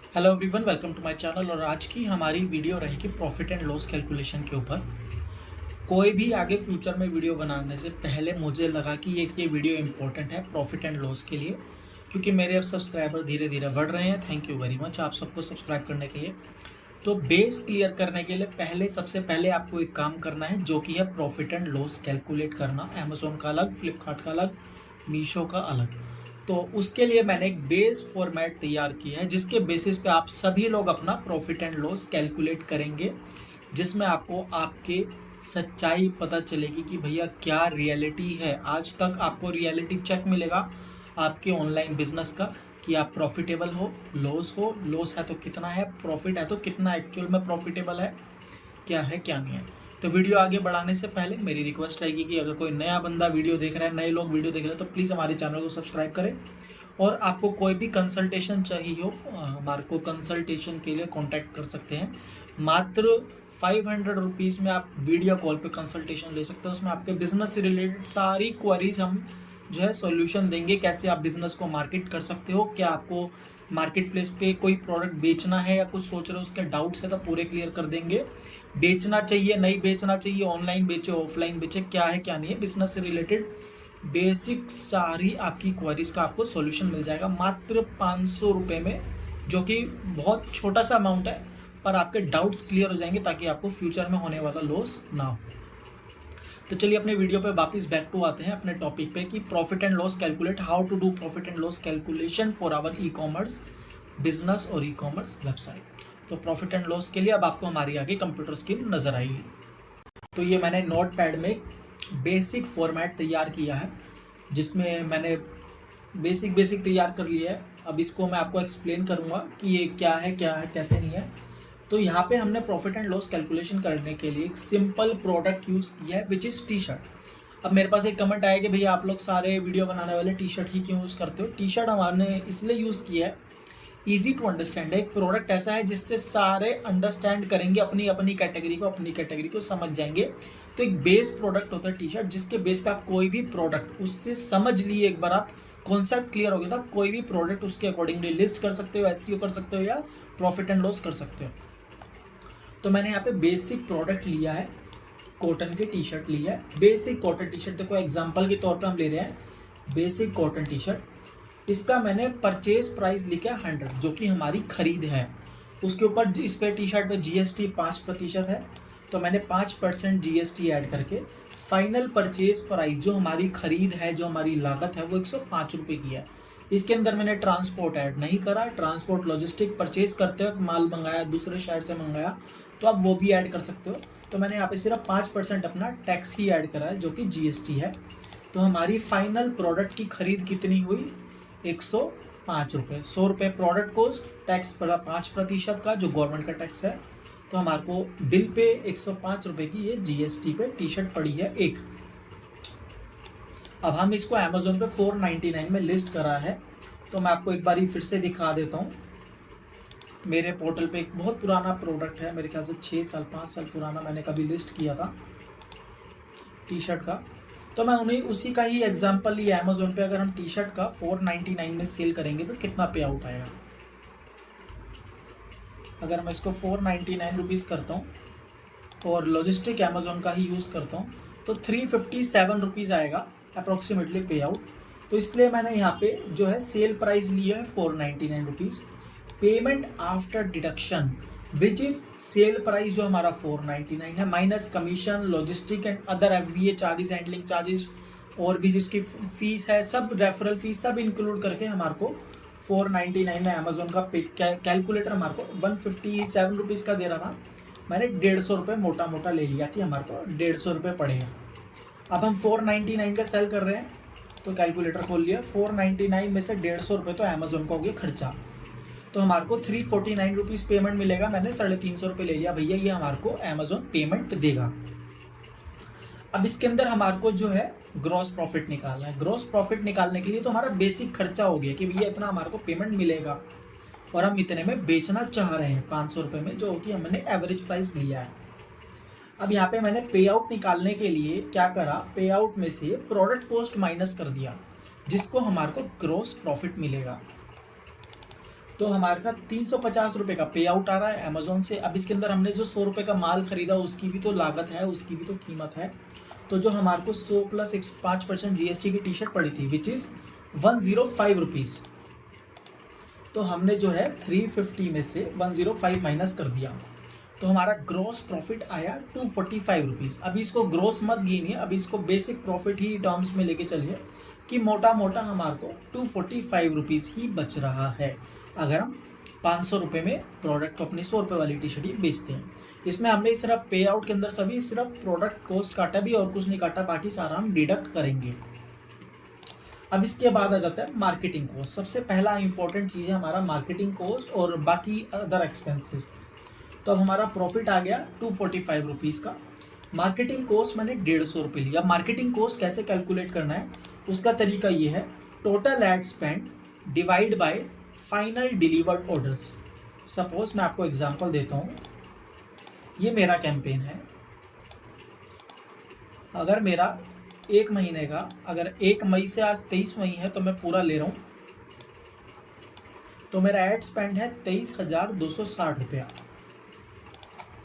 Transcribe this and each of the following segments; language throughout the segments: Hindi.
Hello everyone, welcome to my channel. और आज की हमारी वीडियो रहेगी प्रॉफिट एंड लॉस कैलकुलेशन के ऊपर। कोई भी आगे फ्यूचर में वीडियो बनाने से पहले मुझे लगा कि ये वीडियो इंपॉर्टेंट है प्रॉफिट एंड लॉस के लिए, क्योंकि मेरे अब सब्सक्राइबर धीरे धीरे बढ़ रहे हैं। थैंक यू वेरी मच आप सबको सब्सक्राइब करने के लिए। तो बेस क्लियर करने के लिए सबसे पहले आपको एक काम करना है, जो कि है प्रॉफिट एंड लॉस कैलकुलेट करना। अमेजोन का अलग, फ्लिपकार्ट का अलग, मीशो का अलग। तो उसके लिए मैंने एक बेस फॉर्मेट तैयार किया है, जिसके बेसिस पे आप सभी लोग अपना प्रॉफिट एंड लॉस कैलकुलेट करेंगे, जिसमें आपको आपके सच्चाई पता चलेगी कि भैया क्या रियलिटी है। आज तक आपको रियलिटी चेक मिलेगा आपके ऑनलाइन बिजनेस का, कि आप प्रॉफिटेबल हो, लॉस है तो कितना है, प्रॉफिट है तो कितना एक्चुअल में प्रॉफिटेबल है, क्या है क्या नहीं है। तो वीडियो आगे बढ़ाने से पहले मेरी रिक्वेस्ट रहेगी कि अगर कोई नया बंदा वीडियो देख रहा है, नए लोग वीडियो देख रहे हैं, तो प्लीज़ हमारे चैनल को सब्सक्राइब करें। और आपको कोई भी कंसल्टेशन चाहिए हो, हमारे को कंसल्टेशन के लिए कॉन्टैक्ट कर सकते हैं। मात्र 500 रुपीज़ में आप वीडियो कॉल पे कंसल्टेशन ले सकते हैं। उसमें आपके बिजनेस से रिलेटेड सारी क्वेरीज हम जो है सॉल्यूशन देंगे। कैसे आप बिजनेस को मार्केट कर सकते हो, क्या आपको मार्केट प्लेस पे कोई प्रोडक्ट बेचना है या कुछ सोच रहे हो, उसके डाउट्स है तो पूरे क्लियर कर देंगे। बेचना चाहिए, नहीं बेचना चाहिए, ऑनलाइन बेचे ऑफलाइन बेचे, क्या है क्या नहीं है, बिजनेस से रिलेटेड बेसिक सारी आपकी क्वेरीज का आपको सॉल्यूशन मिल जाएगा मात्र 500 रुपये में, जो कि बहुत छोटा सा अमाउंट है, पर आपके डाउट्स क्लियर हो जाएंगे ताकि आपको फ्यूचर में होने वाला लॉस ना हो। तो चलिए अपने वीडियो पे वापस बैक टू आते हैं अपने टॉपिक पे, कि profit and loss calculate, how to do profit and loss calculation for our e commerce business और ई कॉमर्स वेबसाइट। तो प्रॉफिट एंड लॉस के लिए अब आपको हमारी आगे कंप्यूटर स्क्रीन नजर आएगी। तो ये मैंने नोट पैड में बेसिक फॉर्मेट तैयार किया है, जिसमें मैंने बेसिक तैयार कर लिया है। अब इसको मैं आपको एक्सप्लेन करूंगा कि ये क्या है कैसे नहीं है। तो यहाँ पे हमने प्रॉफिट एंड लॉस कैलकुलेशन करने के लिए एक सिंपल प्रोडक्ट यूज़ किया है, विच इज़ टी शर्ट। अब मेरे पास एक कमेंट आया कि भैया आप लोग सारे वीडियो बनाने वाले टी शर्ट ही क्यों यूज़ करते हो। टी शर्ट हमारे इसलिए यूज़ किया है, ईजी टू अंडरस्टैंड है। एक प्रोडक्ट ऐसा है जिससे सारे अंडरस्टैंड करेंगे, अपनी अपनी कैटेगरी को समझ जाएंगे। तो एक बेस प्रोडक्ट होता है टी शर्ट, जिसके बेस पे आप कोई भी प्रोडक्ट उससे समझ लिए, एक बार आप कॉन्सेप्ट क्लियर हो गया था, कोई भी प्रोडक्ट उसके अकॉर्डिंगली लिस्ट कर सकते हो, एसईओ कर सकते हो, या प्रॉफिट एंड लॉस कर सकते हो। तो मैंने यहाँ पे बेसिक प्रोडक्ट लिया है, कॉटन की टी शर्ट ली है। बेसिक कॉटन टी शर्ट, देखो एग्जांपल के तौर पे हम ले रहे हैं बेसिक कॉटन टी शर्ट। इसका मैंने परचेज प्राइस लिखा है 100, जो कि हमारी खरीद है। उसके ऊपर इस पे टी शर्ट पे जीएसटी 5% है, तो मैंने 5% जीएसटी ऐड करके फाइनल परचेज प्राइस जो हमारी खरीद है, जो हमारी लागत है, वो 105 रुपये की है। इसके अंदर मैंने ट्रांसपोर्ट ऐड नहीं करा। ट्रांसपोर्ट लॉजिस्टिक परचेज करते वक्त माल मंगाया, दूसरे शहर से मंगाया, तो आप वो भी ऐड कर सकते हो। तो मैंने यहाँ पे सिर्फ 5% अपना टैक्स ही ऐड करा है, जो कि जीएसटी है। तो हमारी फाइनल प्रोडक्ट की खरीद कितनी हुई, 105 रुपये। 100 रुपये प्रोडक्ट कॉस्ट, टैक्स पड़ा 5% का, जो गवर्नमेंट का टैक्स है। तो हमारे को बिल पे 105 रुपये की ये जीएसटी पे टी शर्ट पड़ी है एक। अब हम इसको अमेजोन पे 499 में लिस्ट करा है। तो मैं आपको एक बार फिर से दिखा देता हूँ। मेरे पोर्टल पे एक बहुत पुराना प्रोडक्ट है, मेरे ख्याल से 5 साल पुराना मैंने कभी लिस्ट किया था टी शर्ट का। तो मैं उन्हें उसी का ही एग्जांपल लिया अमेजोन पे। अगर हम टी शर्ट का 499 में सेल करेंगे तो कितना पे आउट आएगा। अगर मैं इसको 499 करता हूँ और लॉजिस्टिक अमेजोन का ही यूज़ करता हूँ, तो 357 आएगा अप्रोक्सीमेटली पे आउट। तो इसलिए मैंने यहाँ पे जो है सेल प्राइस लिया है 499। Payment after deduction which is sale price जो हमारा 499 है, minus commission, logistic and other FBA charges, handling charges, और भी जिसकी फीस है, सब रेफरल फीस सब इंक्लूड करके हमारे को 499 में अमेजोन का कैलकुलेटर हमारे को 157 का दे रहा था। मैंने 150 मोटा मोटा ले लिया कि हमारे को 150 पड़ेगा। अब हम 499 का सेल कर रहे हैं, तो कैलकुलेटर खोल लिया, 499 में से 150 तो अमेजोन का हो गया खर्चा। तो हमारे को 349 पेमेंट मिलेगा। मैंने 350 ले लिया, भैया ये हमारे को अमेजोन पेमेंट देगा। अब इसके अंदर हमारे को जो है ग्रॉस प्रॉफिट निकालना है। ग्रॉस प्रॉफिट निकालने के लिए तो हमारा बेसिक खर्चा हो गया कि भैया इतना हमारे को पेमेंट मिलेगा और हम इतने में बेचना चाह रहे हैं 500 में, जो कि हमने एवरेज प्राइस लिया है। अब यहाँ पे मैंने पे आउट निकालने के लिए क्या करा, पे आउट में से प्रोडक्ट कॉस्ट माइनस कर दिया, जिसको हमारे को ग्रॉस प्रॉफिट मिलेगा। तो हमारे का 350 रुपये का पे आउट आ रहा है अमेजोन से। अब इसके अंदर हमने जो 100 रुपये का माल खरीदा उसकी भी तो लागत है, उसकी भी तो कीमत है। तो जो हमारे को 100 प्लस 5% GST की टी शर्ट पड़ी थी विच इज़ 105 रुपीज़, तो हमने जो है 350 में से 105 माइनस कर दिया, तो हमारा ग्रॉस प्रॉफिट आया 245 रुपीज़। अभी इसको ग्रॉस मत गिनिए, अभी इसको बेसिक प्रॉफिट ही टर्म्स में लेके चलिए कि मोटा मोटा हमारे को 245 रुपीज़ ही बच रहा है अगर हम 500 रुपये में प्रोडक्ट को अपनी 100 रुपये वाली टी शर्ट ही बेचते हैं। इसमें हमने सिर्फ पे आउट के अंदर सभी सिर्फ प्रोडक्ट कॉस्ट काटा भी और कुछ नहीं काटा, बाकी सारा हम डिडक्ट करेंगे। अब इसके बाद आ जाता है मार्केटिंग कॉस्ट। सबसे पहला इंपॉर्टेंट चीज़ है हमारा मार्केटिंग कॉस्ट और बाकी अदर एक्सपेंसेस। तो अब हमारा प्रॉफिट आ गया 245 रुपीज़ का। मार्केटिंग कॉस्ट मैंने 150 रुपये लिया। मार्केटिंग कॉस्ट कैसे कैलकुलेट करना है उसका तरीका ये है, total ad spend divide by final delivered orders. Suppose मैं आपको एग्जांपल देता हूँ, ये मेरा कैंपेन है। अगर मेरा एक महीने का, अगर 1 मई से आज 23 मई है तो मैं पूरा ले रहा हूँ, तो मेरा एड स्पेंड है 23,260 रुपया।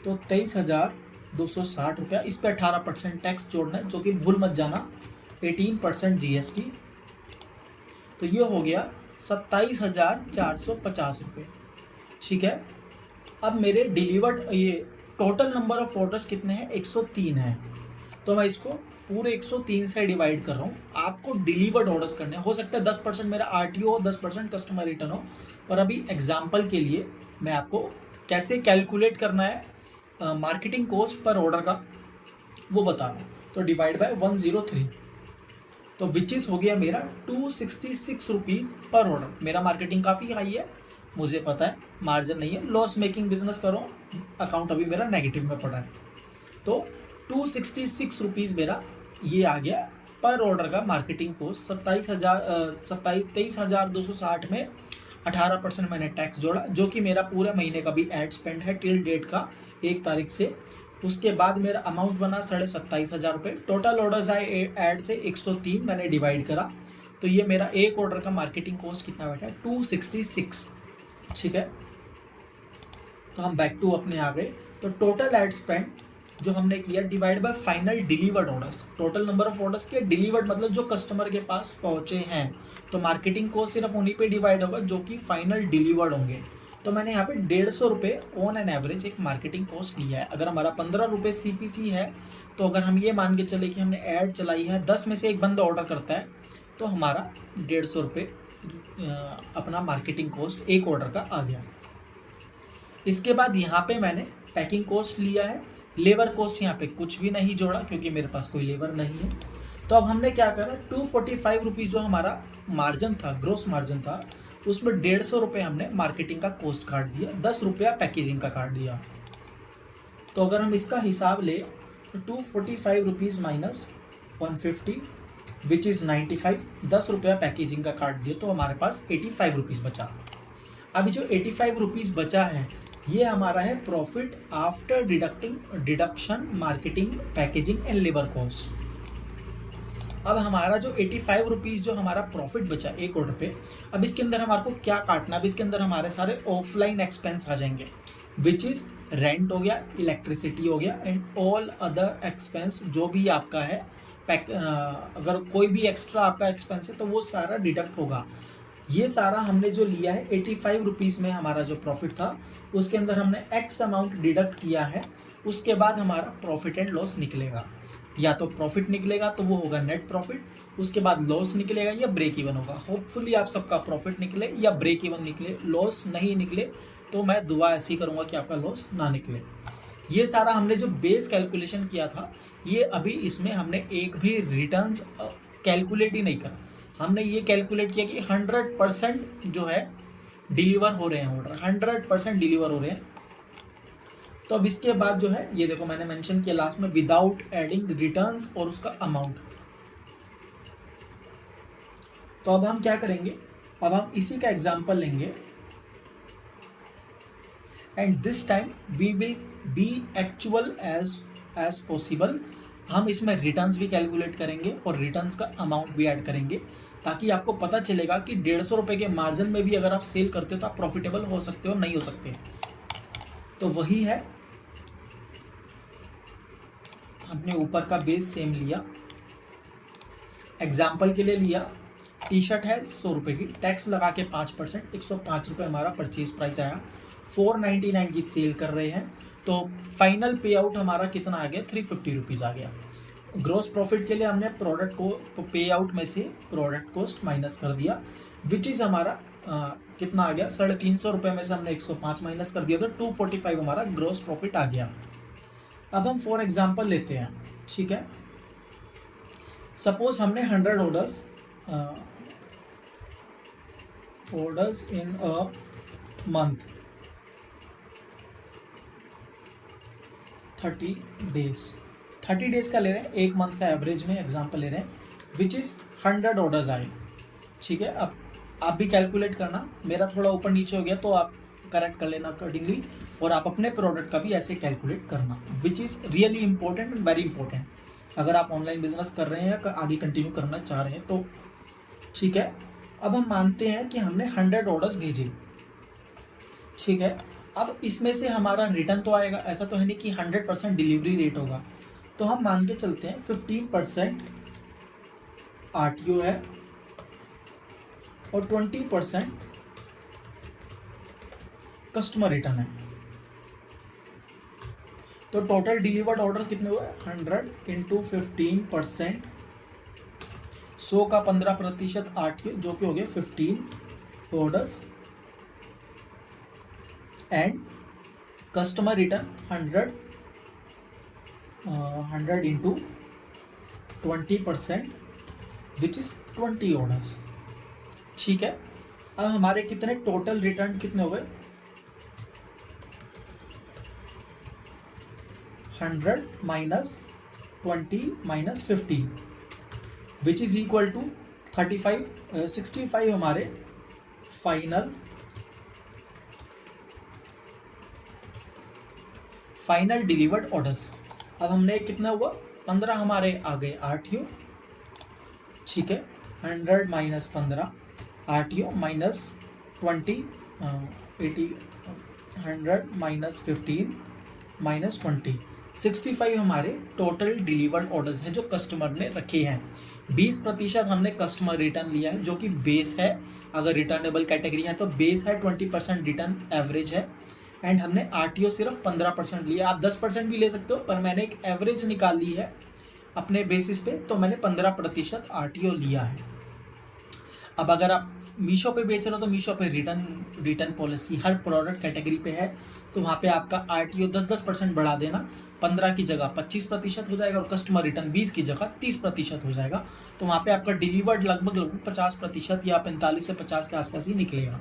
तो 23,260 रुपया, इस पर 18% टैक्स जोड़ना है, जो कि भूल मत जाना 18% GST। तो ये हो गया 27,450 रुपये। ठीक है। अब मेरे डिलीवर्ड ये टोटल नंबर ऑफ ऑर्डर्स कितने हैं, 103 है। तो मैं इसको पूरे 103 से डिवाइड कर रहा हूँ। आपको डिलीवर्ड ऑर्डर्स करने हो सकता है 10% मेरा RTO हो, 10% कस्टमर रिटर्न हो, पर अभी एग्जाम्पल के लिए मैं आपको कैसे कैलकुलेट करना है मार्केटिंग कॉस्ट पर ऑर्डर का वो बता रहा हूँ। तो डिवाइड बाय 103, तो विच इज़ हो गया मेरा 266 रुपीज़ पर ऑर्डर। मेरा मार्केटिंग काफ़ी हाई है, मुझे पता है, मार्जिन नहीं है, लॉस मेकिंग बिजनेस करो, अकाउंट अभी मेरा नेगेटिव में पड़ा है। तो 266 रुपीज़ मेरा ये आ गया पर ऑर्डर का मार्केटिंग कॉस्ट। 23,260 में 18% मैंने टैक्स जोड़ा, जो कि मेरा पूरे महीने का भी एड स्पेंड है टिल डेट का 1 तारीख से। उसके बाद मेरा अमाउंट बना 27,500 रुपये। टोटल ऑर्डर्स आए ऐड से 103, मैंने डिवाइड करा, तो ये मेरा एक ऑर्डर का मार्केटिंग कॉस्ट कितना बैठा है, 266। ठीक है। तो हम बैक टू अपने आ गए। तो टोटल एड स्पेंड जो हमने किया divide by final delivered orders. Total number of orders के डिलीवर्ड मतलब जो कस्टमर के पास पहुंचे हैं, तो मार्केटिंग कॉस्ट सिर्फ उन्हीं पे डिवाइड होगा जो कि फाइनल डिलीवर्ड होंगे। तो मैंने यहाँ पे 150 रुपये ऑन एन एवरेज एक मार्केटिंग कॉस्ट लिया है। अगर हमारा 15 रुपये CPC है, तो अगर हम ये मान के चले कि हमने ऐड चलाई है, 10 में से एक बंदा ऑर्डर करता है, तो हमारा 150 रुपये अपना मार्केटिंग कॉस्ट एक ऑर्डर का आ गया। इसके बाद यहाँ पे मैंने पैकिंग कॉस्ट लिया है, लेबर कॉस्ट यहाँ पे कुछ भी नहीं जोड़ा क्योंकि मेरे पास कोई लेबर नहीं है। तो अब हमने क्या करा, 245 रुपीज़ जो हमारा मार्जिन था, ग्रोस मार्जिन था, उसमें 150 रुपये हमने मार्केटिंग का कॉस्ट काट दिया, 10 रुपया पैकेजिंग का काट दिया। तो अगर हम इसका हिसाब ले तो 245 रुपीज़ माइनस 150 विच इज़ 95, 10 रुपया पैकेजिंग का काट दिया, तो हमारे पास 85 रुपीज़ बचा। अभी जो 85 रुपीज़ बचा है ये हमारा है profit after deduction marketing, packaging and labour cost. अब हमारा जो 85 रुपीज़ जो हमारा प्रॉफिट बचा एक ऑर्डर पे, अब इसके अंदर हमारे को क्या काटना, अब इसके अंदर हमारे सारे ऑफलाइन एक्सपेंस आ जाएंगे, विच इज़ रेंट हो गया, इलेक्ट्रिसिटी हो गया एंड ऑल अदर एक्सपेंस जो भी आपका है। अगर कोई भी एक्स्ट्रा आपका एक्सपेंस है तो वो सारा डिडक्ट होगा। ये सारा हमने जो लिया है 85 रुपीज़ में हमारा जो प्रॉफिट था उसके अंदर हमने एक्स अमाउंट डिडक्ट किया है। उसके बाद हमारा प्रॉफिट एंड लॉस निकलेगा, या तो प्रॉफिट निकलेगा तो वो होगा नेट प्रॉफिट, उसके बाद लॉस निकलेगा या ब्रेक इवन होगा। होपफुली आप सबका प्रॉफिट निकले या ब्रेक इवन निकले, लॉस नहीं निकले तो मैं दुआ ऐसी करूँगा कि आपका लॉस ना निकले। ये सारा हमने जो बेस कैलकुलेशन किया था, ये अभी इसमें हमने एक भी रिटर्न्स कैलकुलेट ही नहीं करा। हमने ये कैलकुलेट किया कि 100% जो है डिलीवर हो रहे हैं ऑर्डर, 100% डिलीवर हो रहे हैं। तो अब इसके बाद जो है ये देखो मैंने मेंशन किया लास्ट में विदाउट एडिंग रिटर्न्स और उसका अमाउंट। तो अब हम क्या करेंगे, अब हम इसी का एग्जांपल लेंगे and this time we will be actual as possible. हम इसमें रिटर्न्स भी कैलकुलेट करेंगे और रिटर्न्स का अमाउंट भी ऐड करेंगे ताकि आपको पता चलेगा कि 150 रुपये के मार्जिन में भी अगर आप सेल करते हो तो आप प्रॉफिटेबल हो सकते हो, नहीं हो सकते। तो वही है, हमने ऊपर का बेस सेम लिया, एग्जाम्पल के लिए लिया। टी शर्ट है 100 रुपये की, टैक्स लगा के 5%, 105 रुपये हमारा परचेज प्राइस आया, 499 की सेल कर रहे हैं, तो फाइनल पे आउट हमारा कितना आ गया, 350 रुपीज़ आ गया। ग्रॉस प्रॉफिट के लिए हमने प्रोडक्ट को पे आउट में से प्रोडक्ट कॉस्ट माइनस कर दिया, विच इज़ हमारा कितना आ गया, 350 रुपये में से हमने 105 माइनस कर दिया, तो 245 हमारा ग्रॉस प्रॉफिट आ गया। अब हम फॉर एग्जांपल लेते हैं, ठीक है। सपोज हमने 100 orders in a month, 30 days का ले रहे हैं, एक मंथ का एवरेज में एग्जांपल ले रहे हैं, विच इज़ 100 ऑर्डर्स आए, ठीक है। अब आप भी कैलकुलेट करना, मेरा थोड़ा ऊपर नीचे हो गया तो आप करेक्ट कर लेना अकॉर्डिंगली, और आप अपने प्रोडक्ट का भी ऐसे कैलकुलेट करना, which is really important and very important अगर आप ऑनलाइन बिजनेस कर रहे हैं या आगे कंटिन्यू करना चाह रहे हैं तो, ठीक है। अब हम मानते हैं कि हमने 100 ऑर्डर्स भेजे, ठीक है। अब इसमें से हमारा रिटर्न तो आएगा, ऐसा तो है नहीं कि 100% डिलीवरी रेट होगा, तो हम मान के चलते हैं 15% आरटीओ है और 20% कस्टमर रिटर्न है। तो टोटल डिलीवर्ड ऑर्डर कितने हुए, 100 इंटू 15%, 100 का 15% आरटीओ, जो कि हो गया 15 orders, and customer return 100 into 20%, which is 20 orders, ठीक है। अब हमारे कितने टोटल रिटर्न कितने हुए, 100 minus 20 minus 15, which is equal to 65 हमारे फाइनल डिलीवर्ड ऑर्डर्स। अब हमने कितना हुआ, 15 हमारे आ गए आरटीओ, ठीक है। 100 minus 15 RTO minus 20, 80, 100 minus 15 minus 20, 65 हमारे टोटल डिलीवर्ड ऑर्डर्स हैं जो कस्टमर ने रखे हैं। 20% हमने कस्टमर रिटर्न लिया है, जो कि बेस है, अगर रिटर्नेबल कैटेगरी है तो बेस है, 20% रिटर्न एवरेज है, एंड हमने आरटीओ सिर्फ 15% लिया। आप 10% भी ले सकते हो, पर मैंने एक एवरेज निकाल ली है अपने बेसिस पे, तो मैंने 15% आरटीओ लिया है। अब अगर आप मीशो पे बेच रहे हो तो मीशो पे रिटर्न पॉलिसी हर प्रोडक्ट कैटेगरी पे है, तो वहाँ पे आपका आरटीओ 10% बढ़ा देना, 15 की जगह 25% हो जाएगा, और कस्टमर रिटर्न 20 की जगह 30% हो जाएगा, तो वहाँ पे आपका डिलीवर्ड लगभग 50% या 45 से 50 के आसपास ही निकलेगा।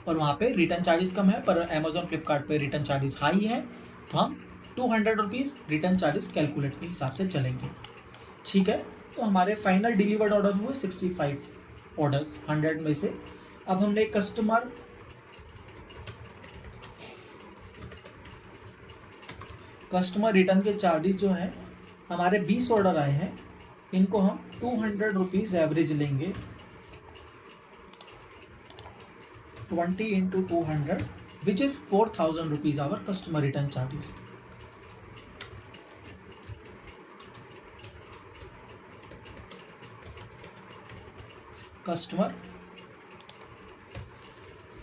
और वहाँ पे रिटर्न चार्जेस कम है, पर अमेजोन फ्लिपकार्ट पे रिटर्न चार्जेस हाई है, तो हम 200 रुपीज़ रिटर्न चार्जेस कैलकुलेट के हिसाब से चलेंगे, ठीक है। तो हमारे फाइनल डिलीवर्ड ऑर्डर हुए 65 ऑर्डर्स 100 में से। अब हमने कस्टमर रिटर्न के चार्जेस जो हैं, हमारे 20 ऑर्डर आए हैं, इनको हम 200 रुपीज़ एवरेज लेंगे, 20 into 200, which is 4000 rupees our customer return charges. Customer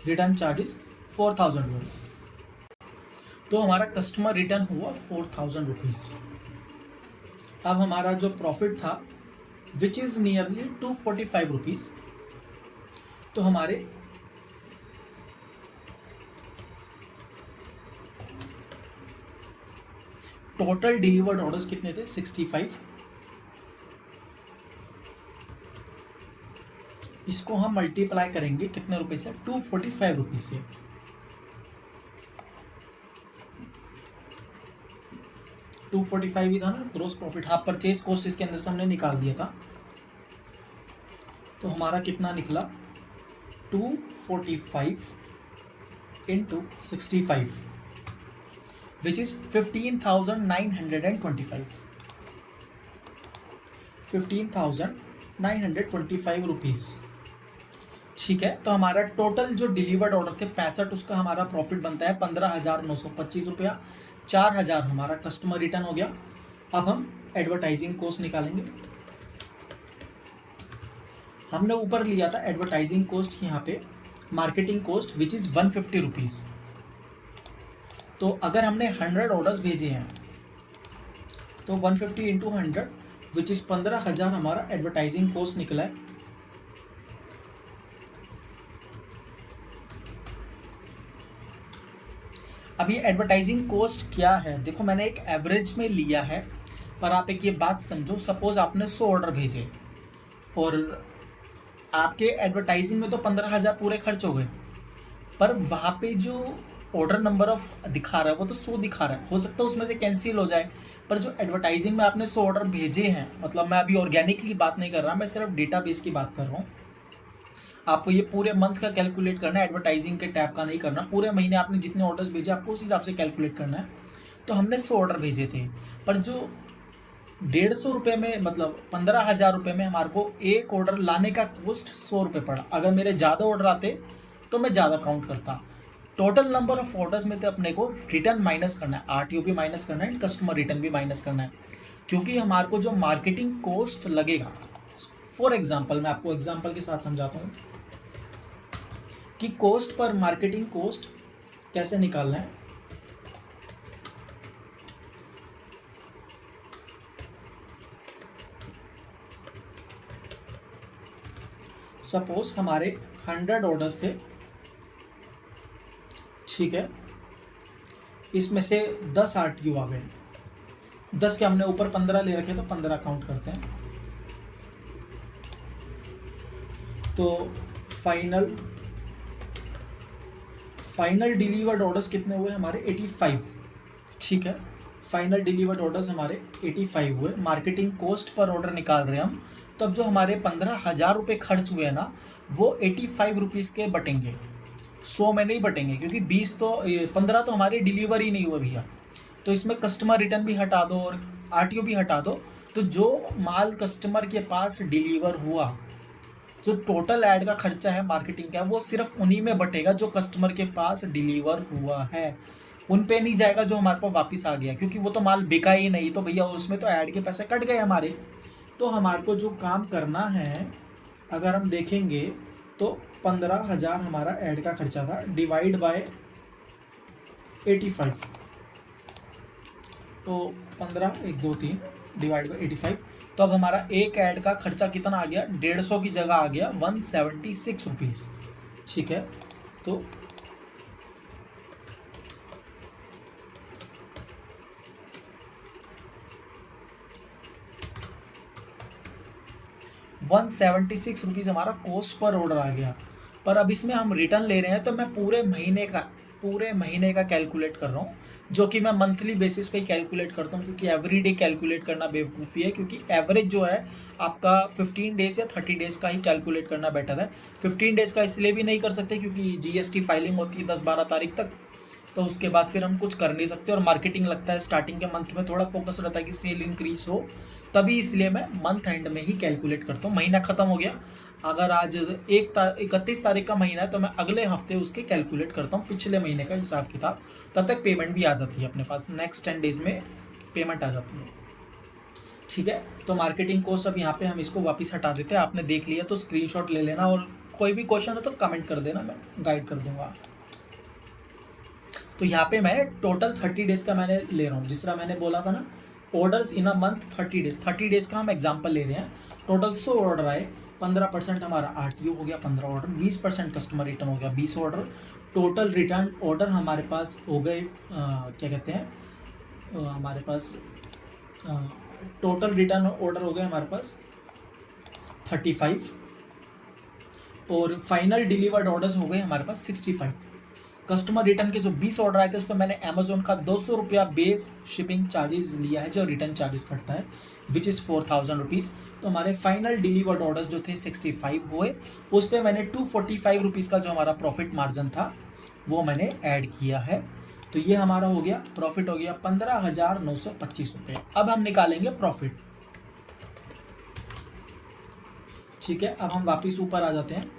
return charges 4000 rupees, तो हमारा कस्टमर रिटर्न हुआ 4000 रुपीज़। अब हमारा जो प्रॉफिट था, विच इज़ नियरली 245 रुपीज़, तो हमारे टोटल डिलीवर्ड ऑर्डर्स कितने थे, 65। इसको हम मल्टीप्लाई करेंगे कितने रुपए से, 245 रुपीज़ से। ही था ना ग्रोस प्रॉफिट, हाँ परचेज कॉस्ट इसके अंदर से हमने निकाल दिया था, तो हमारा कितना निकला, 245 इंटू 65, विच इज 15,925, 15,925 ₹925। ठीक है, तो हमारा टोटल जो डिलीवर्ड ऑर्डर थे 65, उसका हमारा प्रॉफिट बनता है ₹15,925। 4,000 हमारा कस्टमर रिटर्न हो गया। अब हम एडवर्टाइजिंग कॉस्ट निकालेंगे। हमने ऊपर लिया था एडवर्टाइजिंग कॉस्ट, यहाँ पे मार्केटिंग कॉस्ट विच इज़ ₹150। तो अगर हमने 100 ऑर्डर्स भेजे हैं तो 150 इंटू 100 विच इज़ 15,000 हमारा एडवर्टाइजिंग कॉस्ट निकला है। अब ये एडवर्टाइजिंग कॉस्ट क्या है, देखो मैंने एक एवरेज में लिया है, पर आप एक ये बात समझो, सपोज आपने 100 ऑर्डर भेजे और आपके एडवर्टाइजिंग में तो 15,000 पूरे खर्च हो गए, पर वहाँ पे जो ऑर्डर नंबर ऑफ दिखा रहा है वो तो 100 दिखा रहा है, हो सकता है उसमें से कैंसिल हो जाए, पर जो एडवर्टाइजिंग में आपने 100 ऑर्डर भेजे हैं, मतलब मैं अभी ऑर्गेनिक की बात नहीं कर रहा, मैं सिर्फ डेटाबेस की बात कर रहा हूँ। आपको ये पूरे मंथ का कैलकुलेट करना है, एडवर्टाइजिंग के टैब का नहीं करना। पूरे महीने आपने जितने ऑर्डर्स भेजे आपको उस हिसाब से कैलकुलेट करना है। तो हमने 100 ऑर्डर भेजे थे, पर जो 150 रुपये में, मतलब 15,000 रुपये में हमारे को एक ऑर्डर लाने का कॉस्ट 100 रुपये पड़ा। अगर मेरे ज़्यादा ऑर्डर आते तो मैं ज़्यादा काउंट करता। टोटल नंबर ऑफ ऑर्डर्स में तो अपने को रिटर्न माइनस करना है, आरटीओ भी माइनस करना है, कस्टमर रिटर्न भी माइनस करना है, क्योंकि हमारे को जो मार्केटिंग कॉस्ट लगेगा, फॉर एग्जाम्पल मैं आपको एग्जाम्पल के साथ समझाता हूँ कि कॉस्ट पर मार्केटिंग कॉस्ट कैसे निकालना है। सपोज हमारे 100 ऑर्डर्स थे, ठीक है, इसमें से 10 आरटीओ आ गए, 10 के हमने ऊपर 15 ले रखे तो 15 काउंट करते हैं। तो फाइनल डिलीवर्ड ऑर्डर्स कितने हुए हमारे? 85। ठीक है, फाइनल डिलीवर्ड ऑर्डर्स हमारे 85 हुए। मार्केटिंग कॉस्ट पर ऑर्डर निकाल रहे हैं हम, तो अब जो हमारे 15,000 रुपये खर्च हुए ना, वो 85 रुपीज़ के बटेंगे, 100 में नहीं बटेंगे, क्योंकि 15 तो हमारे डिलीवर ही नहीं हुए भैया। तो इसमें कस्टमर रिटर्न भी हटा दो और आरटीओ भी हटा दो, तो जो माल कस्टमर के पास डिलीवर हुआ, जो टोटल ऐड का खर्चा है मार्केटिंग का, वो सिर्फ उन्हीं में बटेगा जो कस्टमर के पास डिलीवर हुआ है, उन पे नहीं जाएगा जो हमारे पास वापस आ गया, क्योंकि वो तो माल बिका ही नहीं, तो भैया उसमें तो ऐड के पैसे कट गए हमारे। तो हमारे को जो काम करना है, अगर हम देखेंगे तो 15,000 हमारा ऐड का खर्चा था, डिवाइड बाय 85, तो 15 1 2 3 डिवाइड बाई 85। तो अब हमारा एक ऐड का खर्चा कितना आ गया? 150 की जगह आ गया 176 रुपीज़। ठीक है, तो ₹176 हमारा कॉस्ट पर ऑर्डर आ गया। पर अब इसमें हम रिटर्न ले रहे हैं, तो मैं पूरे महीने का कैलकुलेट कर रहा हूँ, जो कि मैं मंथली बेसिस पे कैलकुलेट करता हूँ, क्योंकि एवरीडे कैलकुलेट करना बेवकूफ़ी है, क्योंकि एवरेज जो है आपका 15 डेज़ या 30 डेज़ का ही कैलकुलेट करना बेटर है। 15 डेज़ का इसलिए भी नहीं कर सकते क्योंकि जीएसटी फाइलिंग होती है 10-12 तारीख तक, तो उसके बाद फिर हम कुछ कर नहीं सकते, और मार्केटिंग लगता है स्टार्टिंग के मंथ में थोड़ा फोकस रहता है कि सेल इंक्रीज हो, तभी इसलिए मैं मंथ एंड में ही कैलकुलेट करता हूँ। महीना ख़त्म हो गया, अगर आज 31 तारीख का महीना है तो मैं अगले हफ्ते उसके कैलकुलेट करता हूँ पिछले महीने का हिसाब किताब, तब तक पेमेंट भी आ जाती है अपने पास, नेक्स्ट 10 डेज़ में पेमेंट आ जाती है। ठीक है, तो मार्केटिंग कॉस्ट अब यहाँ पे हम इसको वापस हटा देते हैं। आपने देख लिया तो स्क्रीनशॉट ले लेना, और कोई भी क्वेश्चन हो तो कमेंट कर देना, मैं गाइड कर दूंगा। तो यहाँ पे मैं टोटल 30 डेज़ का मैंने ले रहा हूँ, जिस तरह मैंने बोला था ना, orders in a month 30 days का हम एग्जाम्पल ले रहे हैं। टोटल 100 ऑर्डर आए, 15% हमारा आरटीओ हो गया 15 ऑर्डर, 20% कस्टमर रिटर्न हो गया 20 ऑर्डर। टोटल रिटर्न ऑर्डर हमारे पास हो गए क्या कहते हैं, हमारे पास टोटल रिटर्न ऑर्डर हो गए हमारे पास 35, और फाइनल डिलीवर्ड ऑर्डर्स हो गए हमारे पास 65। कस्टमर रिटर्न के जो 20 ऑर्डर आए थे उस पर मैंने अमेजोन का 200 रुपया बेस शिपिंग चार्जेस लिया है, जो रिटर्न चार्जेस कटता है, विच इज़ 4000 रुपीज़। तो हमारे फाइनल डिलीवर्ड ऑर्डर्स जो थे 65 हुए, उस पर मैंने 245 रुपीज़ का जो हमारा प्रॉफिट मार्जिन था वो मैंने ऐड किया है। तो ये हमारा हो गया, प्रॉफिट हो गया 15,925 रुपये। अब हम निकालेंगे प्रॉफिट। ठीक है, अब हम वापस ऊपर आ जाते हैं।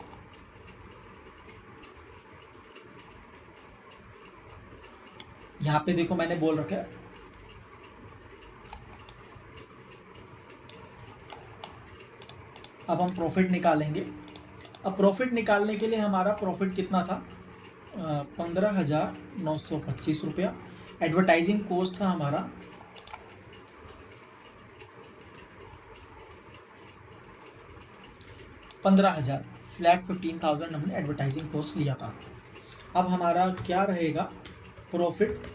यहाँ पे देखो मैंने बोल रखा है अब हम प्रॉफिट निकालेंगे। अब प्रॉफिट निकालने के लिए हमारा प्रॉफिट कितना था, 15,925 रुपया। एडवर्टाइजिंग कोस्ट था हमारा 15,000, फ्लैट 15,000 हमने एडवर्टाइजिंग कोस्ट लिया था। अब हमारा क्या रहेगा, profit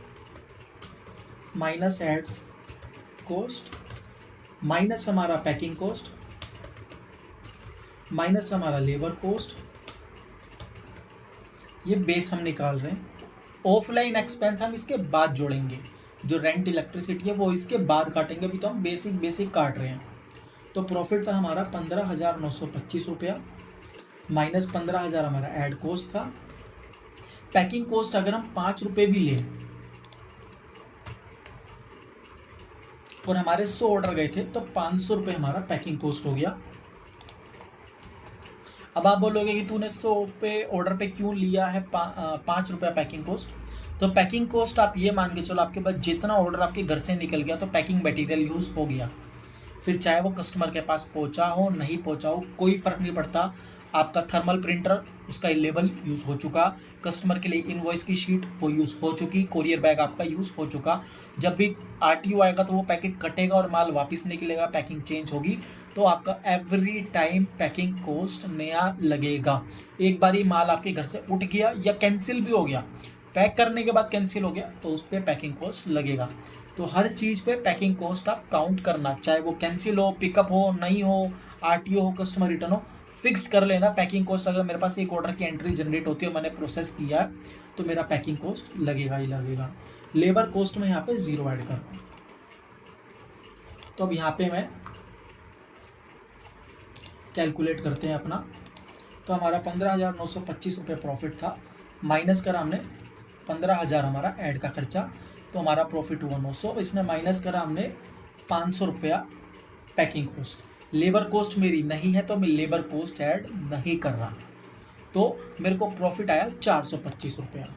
minus ads cost minus हमारा पैकिंग कोस्ट माइनस हमारा लेबर कोस्ट, ये बेस हम निकाल रहे हैं। ऑफलाइन एक्सपेंस हम इसके बाद जोड़ेंगे, जो रेंट इलेक्ट्रिसिटी है वो इसके बाद काटेंगे, अभी तो हम बेसिक काट रहे हैं। तो प्रॉफिट था हमारा 15,925 रुपया, माइनस 15,000 हमारा ऐड कोस्ट था। पैकिंग कोस्ट अगर हम 5 रुपये भी लें और हमारे 100 ऑर्डर गए थे तो 500 रुपये हमारा पैकिंग कोस्ट हो गया। अब आप बोलोगे कि तूने 100 रुपये ऑर्डर पे क्यों लिया है 5 रुपया पैकिंग कोस्ट। तो पैकिंग कोस्ट आप ये मान के चलो, आपके पास जितना ऑर्डर आपके घर से निकल गया तो पैकिंग मटेरियल यूज़ हो गया, फिर चाहे वो कस्टमर के पास पहुंचा हो नहीं पहुंचा हो कोई फ़र्क नहीं पड़ता। आपका थर्मल प्रिंटर उसका लेबल यूज़ हो चुका, कस्टमर के लिए इनवॉइस की शीट वो यूज़ हो चुकी, कोरियर बैग आपका यूज़ हो चुका। जब भी आरटीओ आएगा तो वो पैकेट कटेगा और माल वापस निकलेगा, पैकिंग चेंज होगी, तो आपका एवरी टाइम पैकिंग कोस्ट नया लगेगा। एक बार ही माल आपके घर से उठ गया या कैंसिल भी हो गया, पैक करने के बाद कैंसिल हो गया, तो उस पर पैकिंग कोस्ट लगेगा। तो हर चीज़ पे पैकिंग कॉस्ट आप काउंट करना, चाहे वो कैंसिल हो, पिकअप हो, नहीं हो, आरटीओ हो, कस्टमर रिटर्न हो, फिक्स कर लेना पैकिंग कॉस्ट। अगर मेरे पास एक ऑर्डर की एंट्री जनरेट होती है, मैंने प्रोसेस किया तो मेरा पैकिंग कॉस्ट लगेगा ही लगेगा। लेबर कॉस्ट में यहाँ पे 0 ऐड कर रहा हूँ। तो अब यहाँ पे मैं कैलकुलेट करते हैं अपना। तो हमारा 15,925 रुपये प्रॉफिट था, माइनस करा हमने 15,000 हमारा ऐड का खर्चा, तो हमारा प्रॉफिट हुआ 900। इसमें माइनस करा हमने 500 रुपया पैकिंग कॉस्ट। लेबर कॉस्ट मेरी नहीं है तो मैं लेबर कॉस्ट ऐड नहीं कर रहा, तो मेरे को प्रॉफिट आया 425 रुपया।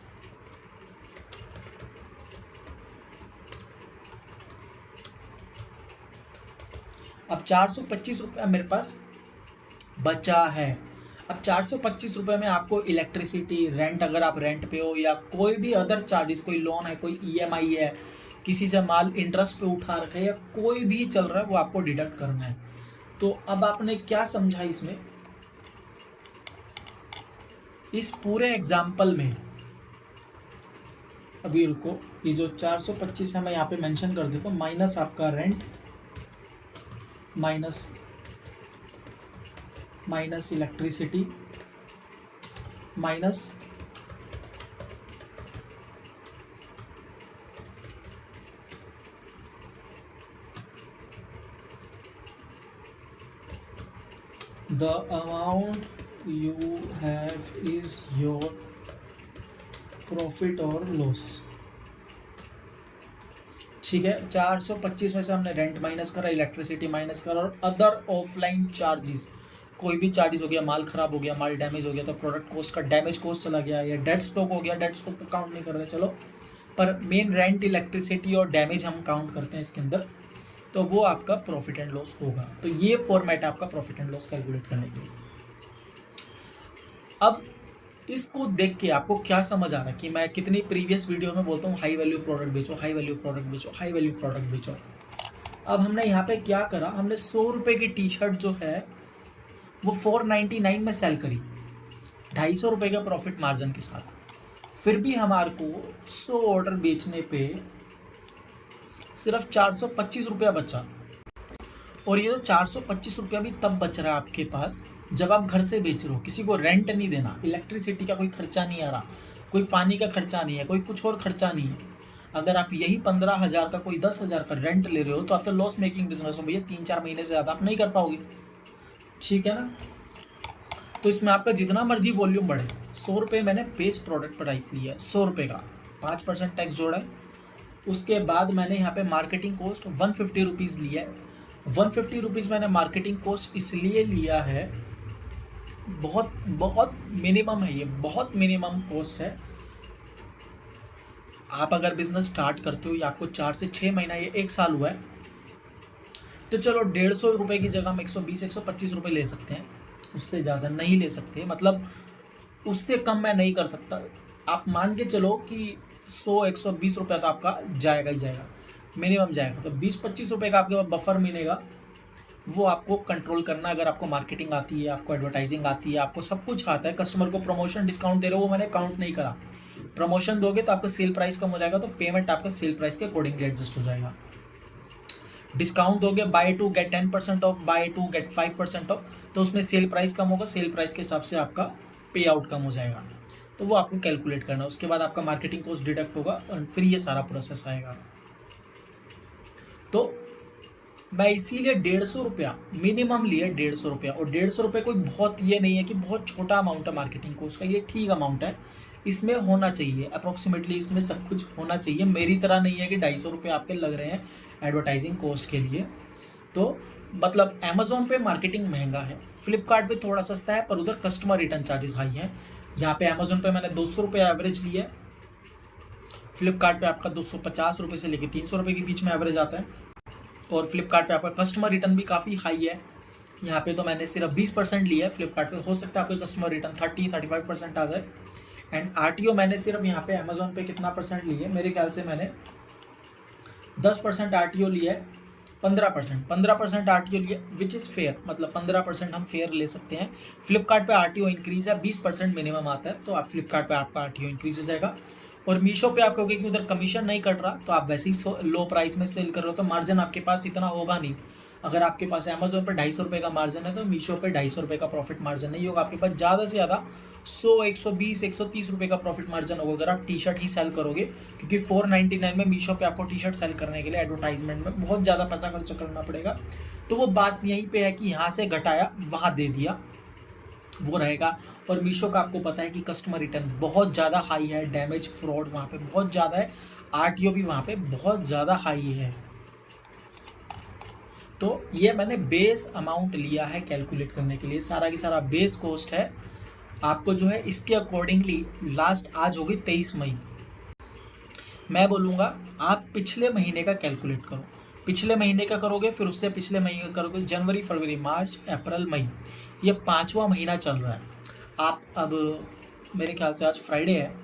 अब 425 रुपया मेरे पास बचा है। अब 425 रुपये में आपको इलेक्ट्रिसिटी, रेंट अगर आप रेंट पे हो, या कोई भी अदर चार्जेस, कोई लोन है, कोई ईएमआई है, किसी से माल इंटरेस्ट पे उठा रखा है, या कोई भी चल रहा है, वो आपको डिडक्ट करना है। तो अब आपने क्या समझा इसमें, इस पूरे एग्जाम्पल में, अभी रुको, ये जो 425 है मैं यहाँ पे मेंशन कर देता हूँ, माइनस आपका rent, minus electricity, minus the amount you have is your profit or loss। ठीक है, 425 में से हमने रेंट माइनस करा, इलेक्ट्रिसिटी माइनस करा, और अदर ऑफलाइन चार्जेस, कोई भी चार्जेस हो गया, माल खराब हो गया, माल डैमेज हो गया, तो प्रोडक्ट कॉस्ट का डैमेज कॉस्ट चला गया, या डेड स्टॉक हो गया, डेड स्टॉक तो काउंट नहीं कर रहे चलो, पर मेन रेंट, इलेक्ट्रिसिटी और डैमेज हम काउंट करते हैं इसके अंदर, तो वो आपका प्रॉफिट एंड लॉस होगा। तो ये फॉर्मेट है आपका प्रॉफिट एंड लॉस कैलकुलेट करने के लिए। अब इसको देख के आपको क्या समझ आ रहा है कि मैं कितनी प्रीवियस वीडियो में बोलता हूँ हाई वैल्यू प्रोडक्ट बेचो, हाई वैल्यू प्रोडक्ट बेचो, हाई वैल्यू प्रोडक्ट बेचो। अब हमने यहाँ पे क्या करा, हमने 100 रुपये की टी शर्ट जो है वो 499 में सेल करी, 250 रुपये का प्रॉफिट मार्जिन के साथ। फिर भी हमारे को 100 ऑर्डर बेचने पे सिर्फ 425 रुपया बचा। और ये जो 425 रुपया भी तब बच रहा है आपके पास जब आप घर से बेच रहे हो, किसी को रेंट नहीं देना, इलेक्ट्रिसिटी का कोई खर्चा नहीं आ रहा, कोई पानी का खर्चा नहीं है, कोई कुछ और खर्चा नहीं है। अगर आप यही 15,000 का, कोई 10,000 का रेंट ले रहे हो तो आप तो लॉस मेकिंग बिजनेस हो भैया, 3-4 महीने से ज़्यादा आप नहीं कर पाओगे, ठीक है ना। तो इसमें आपका जितना मर्जी वॉल्यूम बढ़े, 100 रुपये मैंने बेस प्रोडक्ट प्राइस लिया है, 100 रुपये का 5% टैक्स जोड़ा है। उसके बाद मैंने यहाँ पे मार्केटिंग कॉस्ट 150 रुपीज़ लिया है, ₹150 मैंने मार्केटिंग कॉस्ट इसलिए लिया है, बहुत बहुत मिनिमम है, ये बहुत मिनिमम कॉस्ट है। आप अगर बिजनेस स्टार्ट करते हो या आपको 4 से 6 महीना या 1 साल हुआ है, तो चलो ₹150 की जगह हम 120-125 रुपये ले सकते हैं, उससे ज़्यादा नहीं ले सकते। मतलब उससे कम मैं नहीं कर सकता। आप मान के चलो कि 100-120 रुपया तो आपका जाएगा ही जाएगा, मिनिमम जाएगा। तो 20-25 रुपये का आपके पास बफर मिलेगा, वो आपको कंट्रोल करना। अगर आपको मार्केटिंग आती है, आपको एडवर्टाइजिंग आती है, आपको सब कुछ आता है, कस्टमर को प्रमोशन डिस्काउंट दे रहे हो, वो मैंने काउंट नहीं करा। प्रमोशन दोगे तो आपका सेल प्राइस कम हो जाएगा, तो पेमेंट आपका सेल प्राइस के अकॉर्डिंगली एडजस्ट हो जाएगा। डिस्काउंट दोगे, buy 2 get 10% off, buy 2 get 5% off, तो उसमें सेल प्राइस कम होगा, सेल प्राइस के हिसाब से आपका पे आउट कम हो जाएगा। तो वो आपको कैलकुलेट करना है। उसके बाद आपका मार्केटिंग कॉस्ट डिडक्ट होगा और फिर ये सारा प्रोसेस आएगा। तो मैं इसीलिए 150 रुपया मिनिमम लिया, 150 रुपया। और 150 रुपये कोई बहुत ये नहीं है कि बहुत छोटा अमाउंट है मार्केटिंग कॉस्ट का, ये ठीक अमाउंट है। इसमें होना चाहिए अप्रोक्सीमेटली, इसमें सब कुछ होना चाहिए। मेरी तरह नहीं है कि 250 रुपये आपके लग रहे हैं एडवर्टाइजिंग कॉस्ट के लिए। तो मतलब अमेजोन पे मार्केटिंग महंगा है, फ्लिपकार्ट पे थोड़ा सस्ता है, पर उधर कस्टमर रिटर्न चार्जेस हाई हैं। यहाँ पे अमेजोन पे मैंने 200 रुपये एवरेज लिया है, फ्लिपकार्ट पे आपका 250 रुपये से लेकर 300 रुपये के बीच में एवरेज आता है। और फ्लिपकार्ट पे आपका कस्टमर रिटर्न भी काफ़ी हाई है। यहाँ पे तो मैंने सिर्फ 20% लिया है, फ्लिपकार्ट पे हो सकता है आपके कस्टमर रिटर्न 30-35% आ जाए। एंड आरटीओ मैंने सिर्फ यहाँ पे अमेजोन पे कितना परसेंट लिया है, मेरे ख्याल से मैंने 10% आरटीओ लिया है, 15% आरटीओ लिया, विच इज़ फेयर। मतलब 15% हम फेयर ले सकते हैं। फ्लिपकार्ट पे आरटीओ इंक्रीज है, 20% मिनिमम आता है, तो आप फ्लिपकार्ट पे आपका आरटीओ इंक्रीज हो जाएगा। और मीशो पे आप कहोगे कि उधर कमीशन नहीं कट रहा, तो आप वैसे ही लो प्राइस में सेल कर रहे हो, तो मार्जिन आपके पास इतना होगा नहीं। अगर आपके पास अमेजोन पे 250 रुपये का मार्जिन है, तो मीशो पे 250 रुपये का प्रॉफिट मार्जिन नहीं होगा। आपके पास ज़्यादा से ज़्यादा 100, 120, 130 रुपये का प्रॉफिट मार्जिन होगा अगर आप टी शर्ट ही सेल करोगे। क्योंकि 499 में मीशो पे आपको टी शर्ट सेल करने के लिए एडवर्टाइजमेंट में बहुत ज़्यादा पैसा खर्च करना पड़ेगा। तो वो बात यहीं पे है कि यहाँ से घटाया, वहाँ दे दिया, वो रहेगा। और मीशो का आपको पता है कि कस्टमर रिटर्न बहुत ज़्यादा हाई है, डैमेज फ्रॉड वहाँ पे बहुत ज़्यादा है, आरटीओ भी वहाँ पे बहुत ज़्यादा हाई है। तो ये मैंने बेस अमाउंट लिया है कैलकुलेट करने के लिए, सारा की सारा बेस कॉस्ट है। आपको जो है इसके अकॉर्डिंगली लास्ट आज होगी 23 मई, मैं बोलूँगा आप पिछले महीने का कैलकुलेट करो। पिछले महीने का करोगे, फिर उससे पिछले महीने का करोगे, जनवरी, फरवरी, मार्च, अप्रैल, मई, ये 5वां महीना चल रहा है। आप अब मेरे ख्याल से आज फ्राइडे है,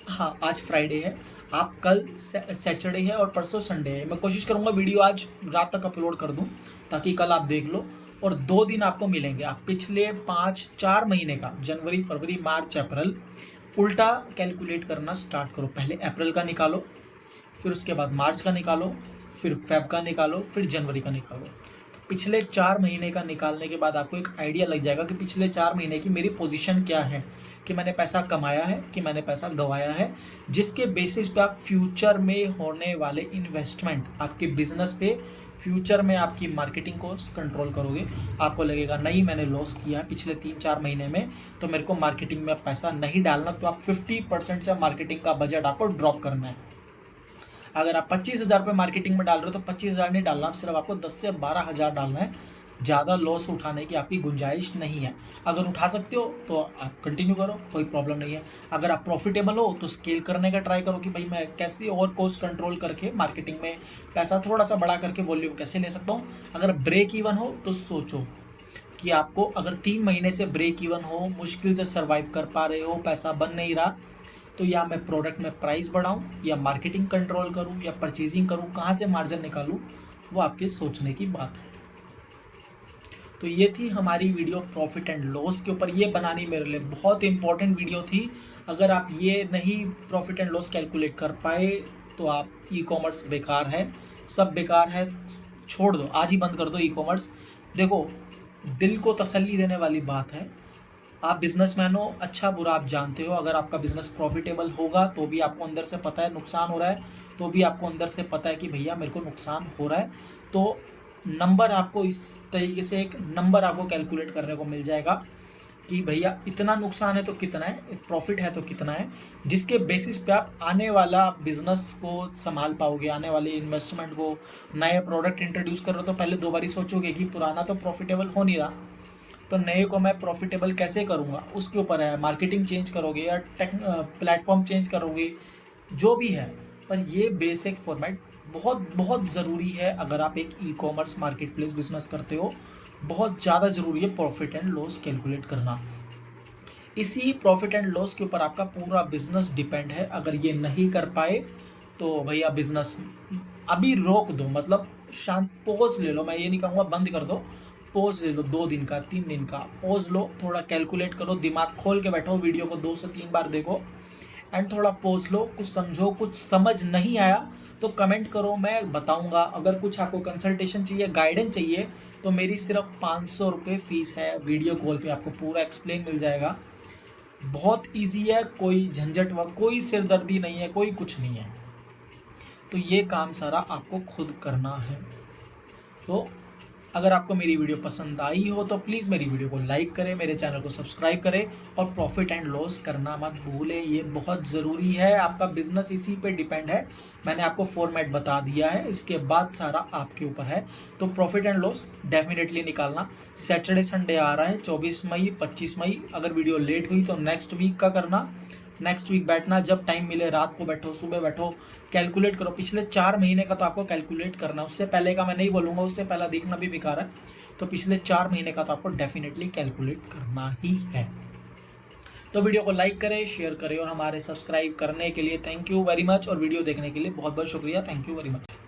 हाँ आज फ्राइडे है, आप कल सैटरडे है और परसों संडे है। मैं कोशिश करूँगा वीडियो आज रात तक अपलोड कर दूँ, ताकि कल आप देख लो। और 2 दिन आपको मिलेंगे, आप पिछले 4 महीने का जनवरी, फरवरी, मार्च, अप्रैल उल्टा कैलकुलेट करना स्टार्ट करो। पहले अप्रैल का निकालो, फिर उसके बाद मार्च का निकालो, फिर फेब का निकालो, फिर जनवरी का निकालो। तो पिछले 4 महीने का निकालने के बाद आपको एक आइडिया लग जाएगा कि पिछले 4 महीने की मेरी पोजीशन क्या है, कि मैंने पैसा कमाया है कि मैंने पैसा गंवाया है। जिसके बेसिस पे आप फ्यूचर में होने वाले इन्वेस्टमेंट, आपके बिजनेस पे फ्यूचर में आपकी मार्केटिंग कॉस्ट कंट्रोल करोगे। आपको लगेगा नहीं मैंने लॉस किया है पिछले 3-4 महीने में, तो मेरे को मार्केटिंग में पैसा नहीं डालना, तो आप 50% से मार्केटिंग का बजट आपको ड्रॉप करना है। अगर आप 25,000 रुपये मार्केटिंग में डाल रहे हो, तो 25,000 नहीं डालना, सिर्फ आपको 10 से 12,000 डालना है। ज़्यादा लॉस उठाने की आपकी गुंजाइश नहीं है। अगर उठा सकते हो तो आप कंटिन्यू करो, कोई प्रॉब्लम नहीं है। अगर आप प्रॉफिटेबल हो तो स्केल करने का ट्राई करो कि भाई मैं कैसे और कॉस्ट कंट्रोल करके मार्केटिंग में पैसा थोड़ा सा बढ़ा करके वॉल्यूम कैसे ले सकता हूँ। अगर ब्रेक इवन हो तो सोचो कि आपको अगर 3 महीने से ब्रेक इवन हो, मुश्किल से सर्वाइव कर पा रहे हो, पैसा बन नहीं रहा, तो या मैं प्रोडक्ट में प्राइस बढ़ाऊँ, या मार्केटिंग कंट्रोल करूँ, या परचेजिंग करूँ, कहाँ से मार्जिन निकालूँ, वो आपके सोचने की बात है। तो ये थी हमारी वीडियो प्रॉफिट एंड लॉस के ऊपर। ये बनानी मेरे लिए बहुत इंपॉर्टेंट वीडियो थी। अगर आप ये नहीं प्रॉफिट एंड लॉस कैलकुलेट कर पाए, तो आप ई कॉमर्स बेकार है, सब बेकार है, छोड़ दो, आज ही बंद कर दो ई कॉमर्स। देखो, दिल को तसल्ली देने वाली बात है, आप बिजनेसमैन हो, अच्छा बुरा आप जानते हो। अगर आपका बिजनेस प्रॉफिटेबल होगा तो भी आपको अंदर से पता है नुकसान हो रहा है, तो भी आपको अंदर से पता है कि भैया मेरे को नुकसान हो रहा है। तो नंबर आपको इस तरीके से एक नंबर आपको कैलकुलेट करने को मिल जाएगा। कि भैया इतना नुकसान है तो कितना है, प्रॉफिट है तो कितना है, जिसके बेसिस पे आप आने वाला बिजनेस को संभाल पाओगे, आने वाले इन्वेस्टमेंट को। नए प्रोडक्ट इंट्रोड्यूस कर रहे हो तो पहले 2 बारी सोचोगे कि पुराना तो प्रॉफिटेबल हो नहीं रहा, तो नए को मैं प्रॉफिटेबल कैसे करूँगा, उसके ऊपर है। मार्केटिंग चेंज करोगे या प्लेटफॉर्म चेंज करोगे, जो भी है, पर ये बेसिक फॉर्मेट बहुत बहुत ज़रूरी है। अगर आप एक e commerce market place business करते हो, बहुत ज़्यादा ज़रूरी है प्रॉफिट एंड लॉस कैलकुलेट करना। इसी प्रॉफिट एंड लॉस के ऊपर आपका पूरा बिजनेस डिपेंड है। अगर ये नहीं कर पाए तो भैया बिजनेस अभी रोक दो, मतलब शांत पॉज ले लो। मैं ये नहीं कहूँगा बंद कर दो, पॉज ले लो, 2 दिन का, 3 दिन का पॉज लो, थोड़ा कैलकुलेट करो, दिमाग खोल के बैठो, वीडियो को 2 से 3 बार देखो एंड थोड़ा पॉज लो, कुछ समझो। कुछ समझ नहीं आया तो कमेंट करो, मैं बताऊंगा। अगर कुछ आपको कंसल्टेशन चाहिए, गाइडेंस चाहिए, तो मेरी सिर्फ 500 रुपये फ़ीस है। वीडियो कॉल पे आपको पूरा एक्सप्लेन मिल जाएगा। बहुत इजी है, कोई झंझट व कोई सिरदर्दी नहीं है, कोई कुछ नहीं है। तो ये काम सारा आपको खुद करना है। तो अगर आपको मेरी वीडियो पसंद आई हो तो प्लीज़ मेरी वीडियो को लाइक करें, मेरे चैनल को सब्सक्राइब करें और प्रॉफिट एंड लॉस करना मत भूलें। ये बहुत ज़रूरी है, आपका बिजनेस इसी पे डिपेंड है। मैंने आपको फॉर्मेट बता दिया है, इसके बाद सारा आपके ऊपर है। तो प्रॉफिट एंड लॉस डेफिनेटली निकालना। सैटरडे संडे आ रहा है, 24 मई 25 मई। अगर वीडियो लेट हुई तो नेक्स्ट वीक का करना। नेक्स्ट वीक बैठना, जब टाइम मिले, रात को बैठो, सुबह बैठो, कैलकुलेट करो। पिछले 4 महीने का तो आपको कैलकुलेट करना है, उससे पहले का मैं नहीं बोलूँगा, उससे पहला देखना भी बेकार है। तो पिछले 4 महीने का तो आपको डेफिनेटली कैलकुलेट करना ही है। तो वीडियो को लाइक करें, शेयर करें और हमारे सब्सक्राइब करने के लिए थैंक यू वेरी मच, और वीडियो देखने के लिए बहुत बहुत शुक्रिया। Thank you very much.